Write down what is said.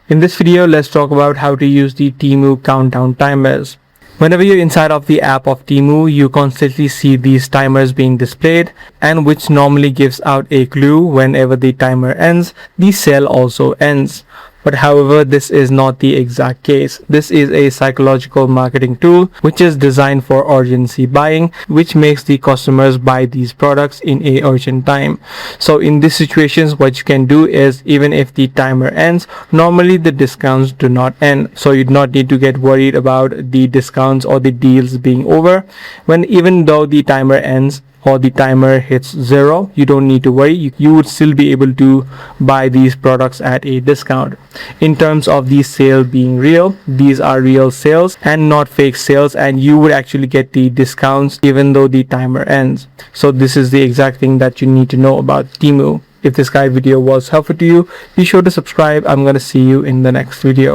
In this video, let's talk about how to use the Temu countdown timers. Whenever you're inside of the app of Temu, you constantly see these timers being displayed, and which normally gives out a clue whenever the timer ends, the sale also ends. But however, this is not the exact case. This is a psychological marketing tool which is designed for urgency buying, which makes the customers buy these products in a urgent time. So in these situations, what you can do is, even if the timer ends, normally the discounts do not end. So you do not need to get worried about the discounts or the deals being over. Even though the timer ends or the timer hits 0, you don't need to worry. You would still be able to buy these products at a discount. In terms of the sale being real, these are real sales and not fake sales, and you would actually get the discounts even though the timer ends. So this is the exact thing that you need to know about Temu. If this guide video was helpful to you, be sure to subscribe. I'm gonna see you in the next video.